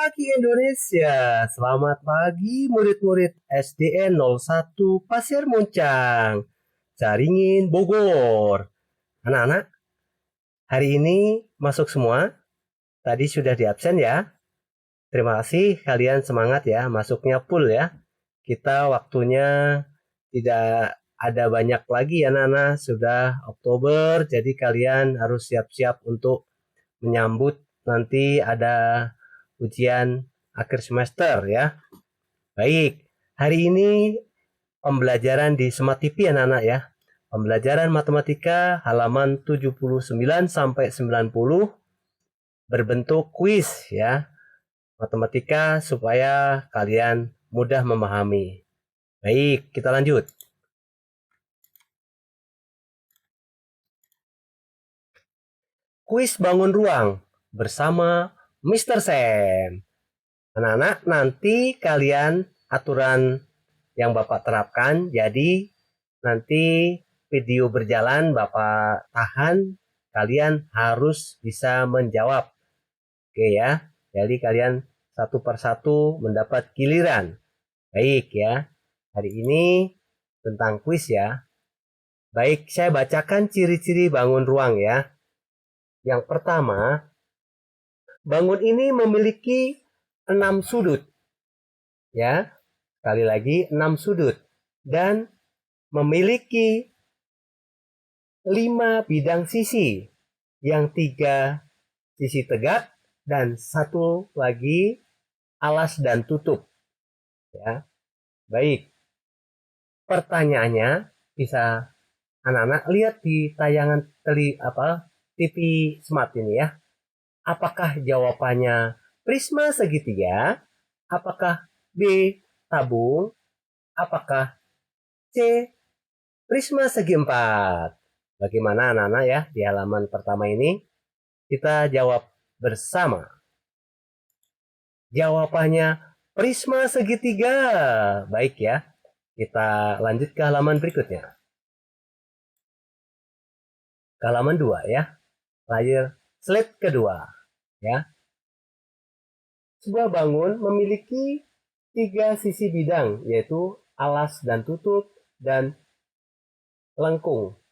pagi Indonesia. Selamat pagi murid-murid SDN 01 Pasir Muncang, Caringin, Bogor. Anak-anak, hari ini masuk semua? Tadi sudah di absen ya? Terima kasih, kalian semangat ya, masuknya full ya. Kita waktunya tidak ada banyak lagi ya anak-anak, sudah Oktober, jadi kalian harus siap-siap untuk menyambut nanti ada ujian akhir semester ya. Baik, hari ini pembelajaran di Smart TV anak-anak ya. Pembelajaran matematika halaman 79 sampai 90 berbentuk kuis ya. Matematika supaya kalian mudah memahami. Baik, kita lanjut. Kuis bangun ruang bersama Mr. Sam. Anak-anak, nanti kalian aturan yang Bapak terapkan, jadi nanti video berjalan Bapak tahan, kalian harus bisa menjawab. Oke ya, jadi kalian satu persatu mendapat giliran. Baik ya, hari ini tentang kuis ya. Baik, saya bacakan ciri-ciri bangun ruang ya. Yang pertama, bangun ini memiliki 6 sudut. Ya, sekali lagi 6 sudut. Dan memiliki 5 bidang sisi. Yang 3 sisi tegak dan 1 lagi alas dan tutup. Ya, baik. Pertanyaannya bisa anak-anak lihat di tayangan TV Smart ini ya. Apakah jawabannya prisma segitiga? Apakah B tabung? Apakah C prisma segi empat? Bagaimana anak-anak ya di halaman pertama ini? Kita jawab bersama. Jawabannya prisma segitiga. Baik ya. Kita lanjut ke halaman berikutnya. Ke halaman 2 ya. Layar slide kedua ya. Sebuah bangun memiliki 3 sisi bidang, yaitu alas dan tutup dan lengkung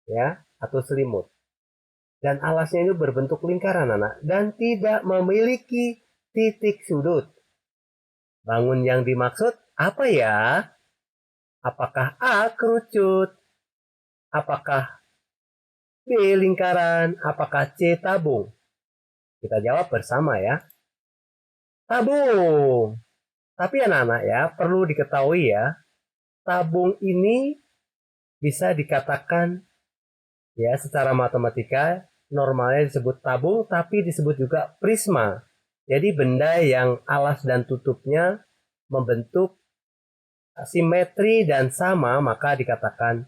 ya, atau selimut. Dan alasnya itu berbentuk lingkaran anak dan tidak memiliki titik sudut. Bangun yang dimaksud apa ya? Apakah A kerucut? Apakah B lingkaran? Apakah C tabung? Kita jawab bersama ya. Tabung. Tapi anak-anak ya, perlu diketahui ya, tabung ini bisa dikatakan ya secara matematika normalnya disebut tabung, tapi disebut juga prisma. Jadi benda yang alas dan tutupnya membentuk simetri dan sama, maka dikatakan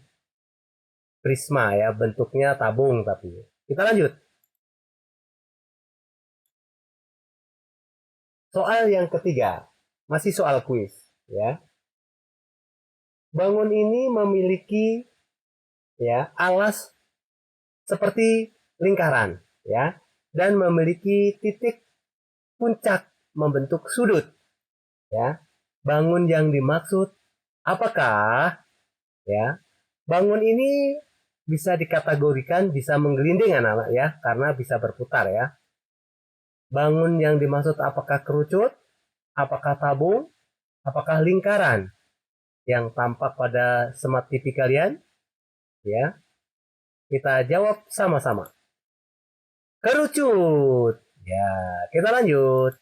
prisma ya, bentuknya tabung. Tapi kita lanjut. Soal yang ketiga, masih soal kuis ya. Bangun ini memiliki ya alas seperti lingkaran ya dan memiliki titik puncak membentuk sudut ya. Bangun yang dimaksud apakah ya? Bangun ini bisa dikategorikan bisa menggelinding anak-anak ya karena bisa berputar ya. Bangun yang dimaksud apakah kerucut, apakah tabung, apakah lingkaran yang tampak pada smart TV kalian ya. Kita jawab sama-sama. Kerucut. Ya, kita lanjut.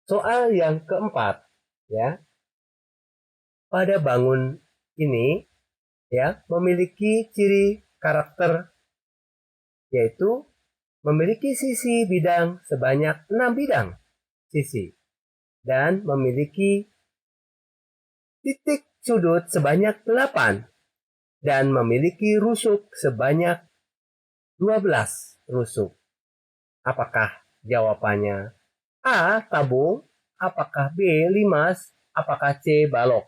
Soal yang keempat, ya. Pada bangun ini, ya, memiliki ciri karakter, yaitu memiliki sisi bidang sebanyak 6 bidang sisi, dan memiliki titik sudut sebanyak 8, dan memiliki rusuk sebanyak 12 rusuk. Apakah jawabannya A. Tabung, apakah B. Limas, apakah C. Balok?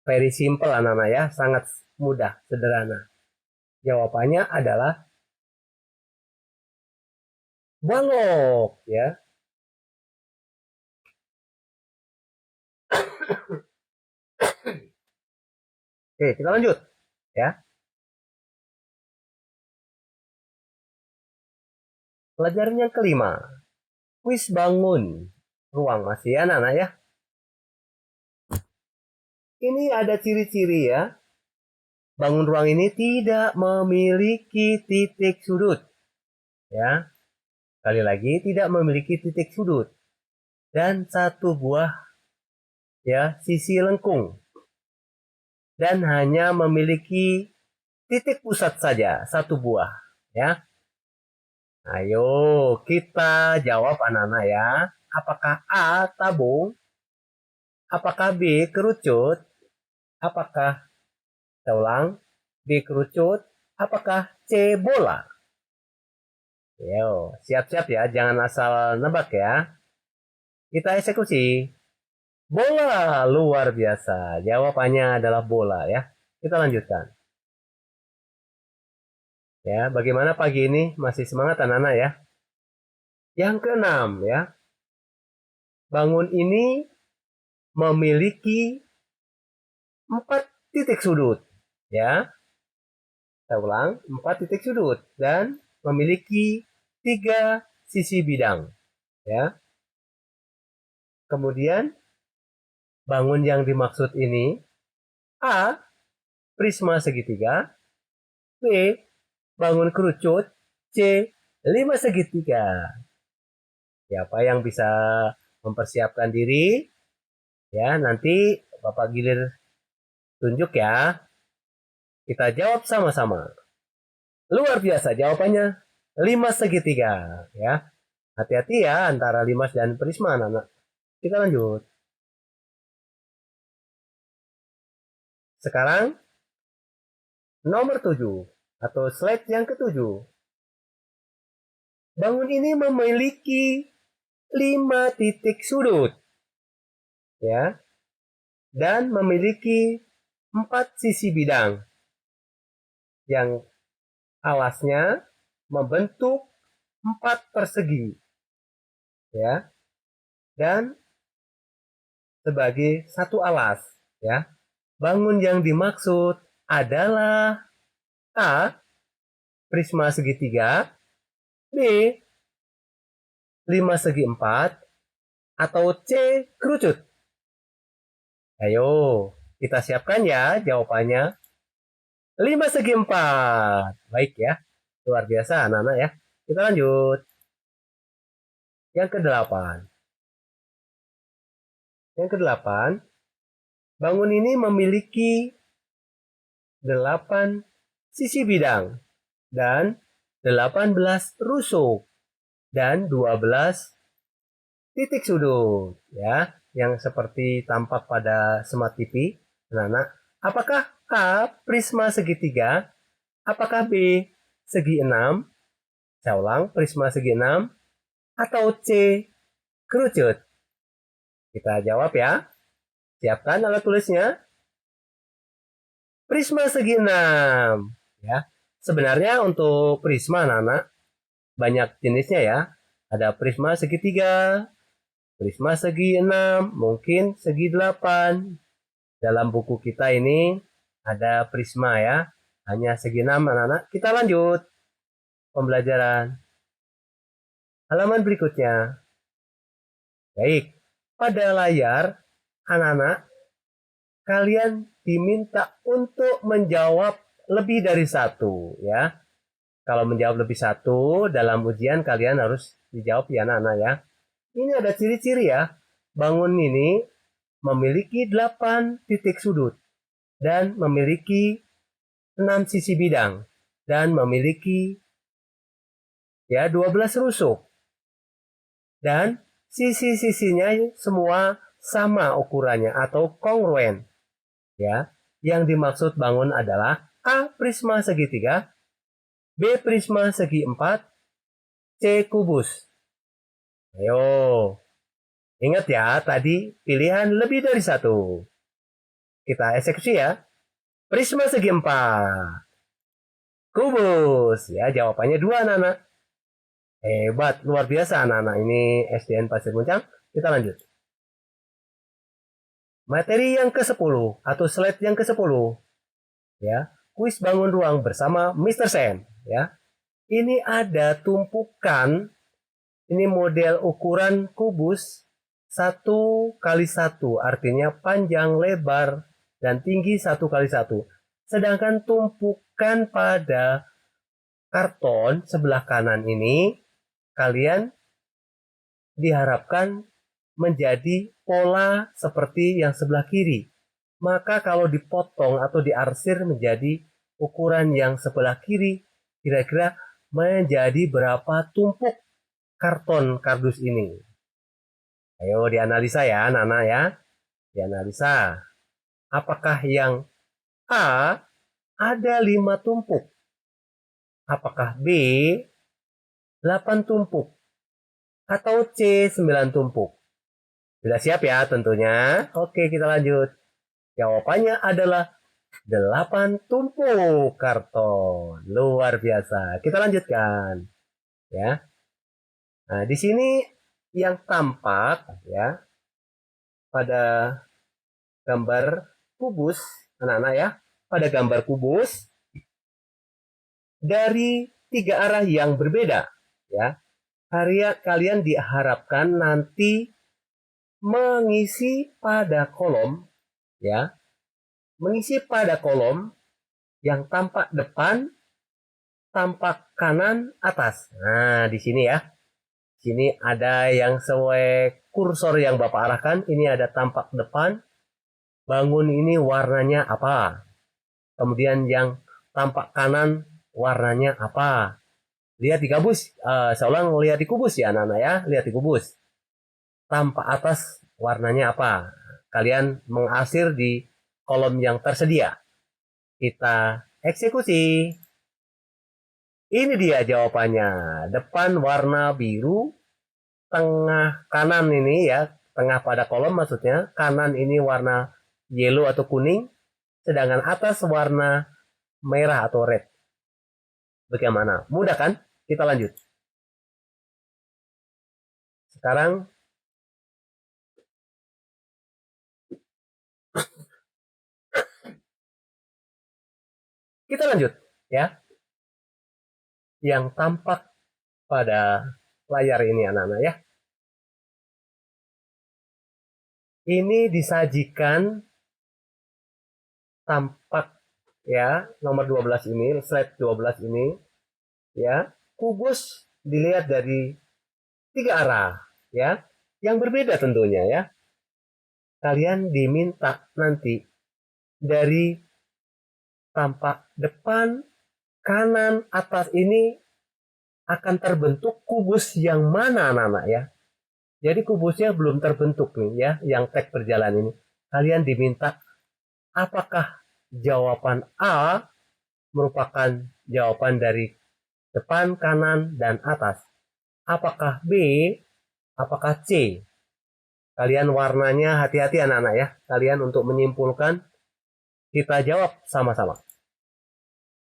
Very simple anak-anak ya, sangat mudah, sederhana. Jawabannya adalah B. balok ya. Oke, kita lanjut ya. Pelajaran yang kelima, kuis bangun ruang. Masih ya anak-anak ya. Ini ada ciri-ciri ya. Bangun ruang ini tidak memiliki titik sudut. Ya, sekali lagi tidak memiliki titik sudut. Dan satu buah ya sisi lengkung. Dan hanya memiliki titik pusat saja, satu buah ya. Ayo kita jawab anak-anak ya. Apakah A tabung? Apakah B kerucut? Apakah saya ulang, B kerucut? Apakah C bola? Yo, siap-siap ya, jangan asal nebak ya. Kita eksekusi. Bola, luar biasa. Jawabannya adalah bola ya. Kita lanjutkan. Ya, bagaimana pagi ini? Masih semangat anak-anak ya? Yang keenam ya. Bangun ini memiliki 4 titik sudut. Ya, saya ulang, 4 titik sudut dan memiliki 3 sisi bidang. Ya. Kemudian bangun yang dimaksud ini A. Prisma segitiga, B. Bangun kerucut, C. 5 segitiga. Siapa yang bisa mempersiapkan diri? Ya, nanti Bapak gilir tunjuk ya. Kita jawab sama-sama. Luar biasa jawabannya 5 segitiga ya. Hati-hati ya antara 5 dan prisma anak-anak. Kita lanjut. Sekarang nomor 7 atau slide yang ketujuh. Bangun ini memiliki 5 titik sudut. Ya. Dan memiliki 4 sisi bidang. Yang alasnya membentuk 4 persegi. Ya. Dan sebagai satu alas, ya. Bangun yang dimaksud adalah A. Prisma segitiga, B. 5 segi 4, atau C. Kerucut. Ayo, kita siapkan ya jawabannya. 5 segi 4. Baik ya, luar biasa anak-anak ya. Kita lanjut. Yang kedelapan. Yang kedelapan, bangun ini memiliki 8 sisi bidang dan 18 rusuk dan 12 titik sudut ya, yang seperti tampak pada smart TV. Anak-anak, apakah A prisma segitiga? Apakah B segi 6? Saya ulang, prisma segi 6 atau C kerucut? Kita jawab ya. Siapkan alat tulisnya. Prisma segi 6 ya. Sebenarnya untuk prisma anak-anak banyak jenisnya ya. Ada prisma segitiga, prisma segi 6, mungkin segi 8. Dalam buku kita ini ada prisma ya. Hanya segi 6 anak-anak. Kita lanjut pembelajaran. Halaman berikutnya. Baik, pada layar anak-anak kalian diminta untuk menjawab lebih dari satu ya. Kalau menjawab lebih satu dalam ujian kalian harus dijawab ya anak-anak ya. Ini ada ciri-ciri ya. Bangun ini memiliki 8 titik sudut dan memiliki 6 sisi bidang dan memiliki ya 12 rusuk. Dan sisi-sisinya semua sama ukurannya atau kongruen. Ya, yang dimaksud bangun adalah A prisma segitiga, B prisma segi 4, C kubus. Ayo, ingat ya tadi pilihan lebih dari satu. Kita eksekusi ya. Prisma segi 4, kubus ya, jawabannya 2 anak-anak. Hebat, luar biasa anak-anak. Ini SDN Pasir Muncang. Kita lanjut. Materi yang ke-10 atau slide yang ke-10. Ya, kuis bangun ruang bersama Mr. Sam. Ya, ini ada tumpukan. Ini model ukuran kubus 1x1, artinya panjang, lebar, dan tinggi 1x1. Sedangkan tumpukan pada karton sebelah kanan ini, kalian diharapkan menjadi pola seperti yang sebelah kiri. Maka kalau dipotong atau diarsir menjadi ukuran yang sebelah kiri, kira-kira menjadi berapa tumpuk karton kardus ini? Ayo dianalisa ya anak-anak ya. Dianalisa. Apakah yang A ada 5 tumpuk? Apakah B 8 tumpuk? Atau C 9 tumpuk? Sudah siap ya tentunya? Oke, kita lanjut. Jawabannya adalah 8 tumpuk karton. Luar biasa. Kita lanjutkan. Ya. Nah, di sini yang tampak ya pada gambar kubus, anak-anak ya, pada gambar kubus dari 3 arah yang berbeda ya. Kalian diharapkan nanti mengisi pada kolom ya, mengisi pada kolom yang tampak depan, tampak kanan, atas. Nah, di sini ya. Sini ada yang sesuai kursor yang Bapak arahkan. Ini ada tampak depan. Bangun ini warnanya apa? Kemudian yang tampak kanan warnanya apa? Lihat di kubus. Saya ulang, lihat di kubus ya anak-anak ya. Lihat di kubus. Tampak atas warnanya apa? Kalian mengasir di kolom yang tersedia. Kita eksekusi. Ini dia jawabannya. Depan warna biru, tengah kanan ini ya, tengah pada kolom maksudnya, kanan ini warna yellow atau kuning, sedangkan atas warna merah atau red. Bagaimana? Mudah kan? Kita lanjut. Sekarang kita lanjut ya. Yang tampak pada layar ini anak-anak ya. Ini disajikan tampak ya, nomor 12 ini, slide 12 ini ya. Kubus dilihat dari 3 arah ya, yang berbeda tentunya ya. Kalian diminta nanti dari tampak depan, kanan, atas ini akan terbentuk kubus yang mana anak-anak ya. Jadi kubusnya belum terbentuk nih ya, yang tag berjalan ini. Kalian diminta apakah jawaban A merupakan jawaban dari depan, kanan, dan atas. Apakah B, apakah C? Kalian warnanya hati-hati anak-anak ya. Kalian untuk menyimpulkan, kita jawab sama-sama.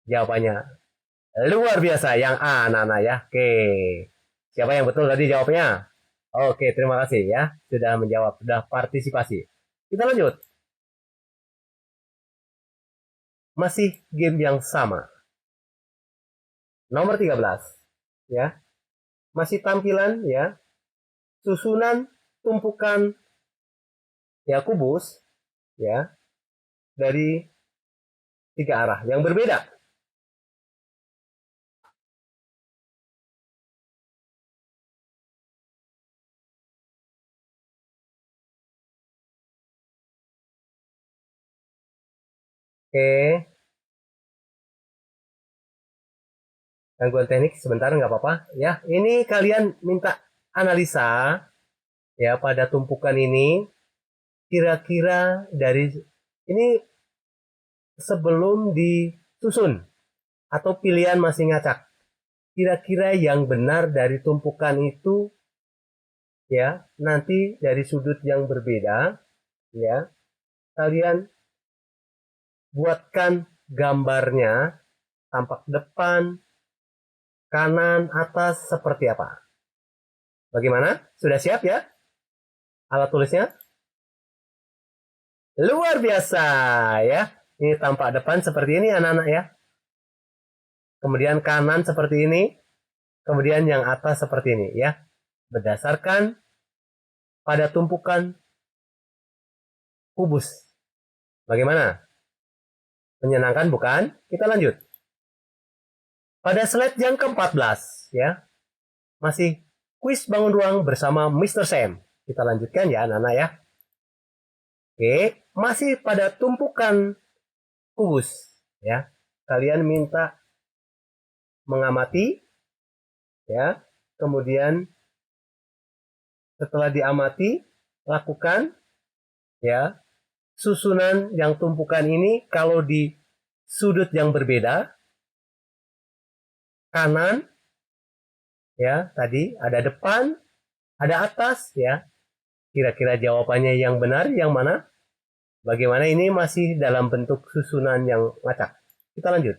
Jawabannya luar biasa, yang A anak-anak ya. Oke. Siapa yang betul tadi jawabnya? Oke, terima kasih ya. Sudah menjawab, sudah partisipasi. Kita lanjut. Masih game yang sama. Nomor 13. Ya. Masih tampilan ya. Susunan tumpukan ya kubus ya dari 3 arah yang berbeda. Oke, gangguan teknik sebentar nggak apa-apa ya. Ini kalian minta analisa ya pada tumpukan ini, kira-kira dari ini sebelum disusun atau pilihan masih ngacak. Kira-kira yang benar dari tumpukan itu ya, nanti dari sudut yang berbeda ya, kalian buatkan gambarnya tampak depan, kanan, atas seperti apa? Bagaimana? Sudah siap ya? Alat tulisnya? Luar biasa ya. Ini tampak depan seperti ini anak-anak ya. Kemudian kanan seperti ini. Kemudian yang atas seperti ini ya. Berdasarkan pada tumpukan kubus. Bagaimana? Menyenangkan bukan? Kita lanjut. Pada slide yang ke-14 ya. Masih kuis bangun ruang bersama Mr. Sam. Kita lanjutkan ya anak-anak ya. Oke, masih pada tumpukan kubus ya. Kalian minta mengamati ya. Kemudian setelah diamati lakukan ya susunan yang tumpukan ini kalau di sudut yang berbeda. Kanan ya, tadi ada depan, ada atas ya. Kira-kira jawabannya yang benar yang mana? Bagaimana ini masih dalam bentuk susunan yang ngacak. Kita lanjut.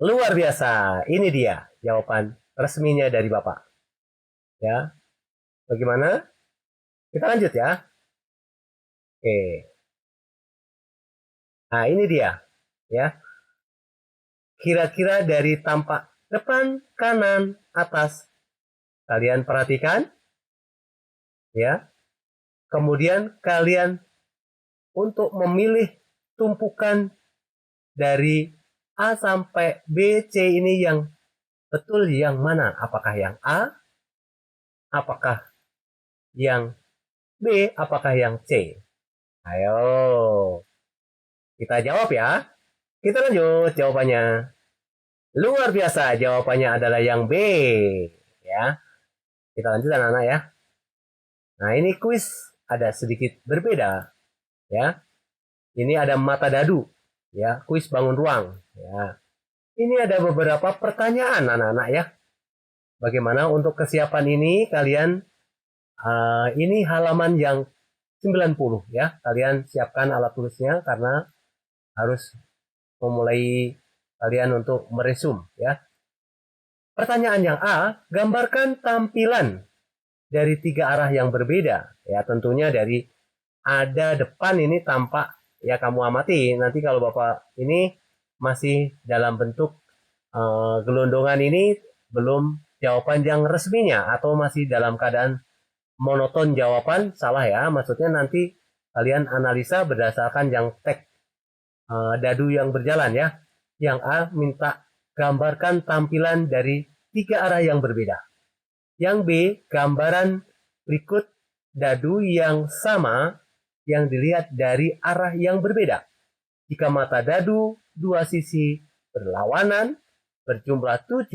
Luar biasa. Ini dia jawaban resminya dari Bapak. Ya. Bagaimana? Kita lanjut ya. Oke. Nah, ini dia. Ya. Kira-kira dari tampak depan, kanan, atas. Kalian perhatikan. Ya. Kemudian kalian untuk memilih tumpukan dari A sampai B, C ini yang betul yang mana? Apakah yang A? Apakah yang B? Apakah yang C? Ayo. Kita jawab ya. Kita lanjut jawabannya. Luar biasa, jawabannya adalah yang B. Ya. Kita lanjut anak-anak ya. Nah, ini kuis ada sedikit berbeda ya. Ini ada mata dadu ya, kuis bangun ruang ya. Ini ada beberapa pertanyaan anak-anak ya. Bagaimana untuk kesiapan ini kalian ini halaman yang 90 ya. Kalian siapkan alat tulisnya karena harus memulai kalian untuk meresum ya. Pertanyaan yang A, gambarkan tampilan dari 3 arah yang berbeda ya, tentunya dari ada depan ini tampak ya, kamu amati nanti kalau Bapak ini masih dalam bentuk gelondongan ini belum jawaban yang resminya atau masih dalam keadaan monoton jawaban salah ya, maksudnya nanti kalian analisa berdasarkan yang teks dadu yang berjalan ya. Yang A minta gambarkan tampilan dari 3 arah yang berbeda. Yang B, gambaran berikut dadu yang sama yang dilihat dari arah yang berbeda. Jika mata dadu dua sisi berlawanan berjumlah 7,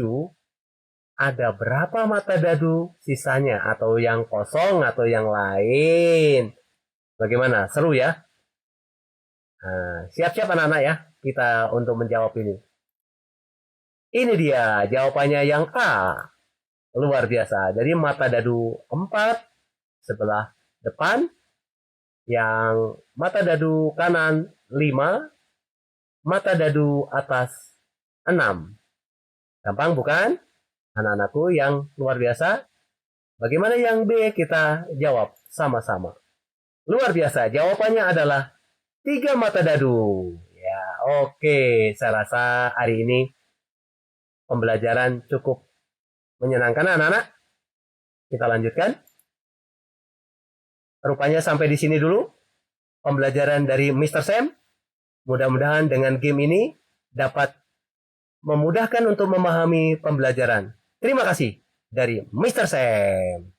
ada berapa mata dadu sisanya atau yang kosong atau yang lain? Bagaimana? Seru ya? Nah, siap-siap anak-anak ya kita untuk menjawab ini. Ini dia jawabannya yang A. Luar biasa. Jadi mata dadu 4 sebelah depan, yang mata dadu kanan 5, mata dadu atas 6. Gampang bukan? Anak-anakku yang luar biasa. Bagaimana yang B? Kita jawab sama-sama. Luar biasa. Jawabannya adalah 3 mata dadu. Ya, oke. Saya rasa hari ini pembelajaran cukup menyenangkan anak-anak. Kita lanjutkan. Rupanya sampai di sini dulu pembelajaran dari Mr. Sam. Mudah-mudahan dengan game ini dapat memudahkan untuk memahami pembelajaran. Terima kasih dari Mr. Sam.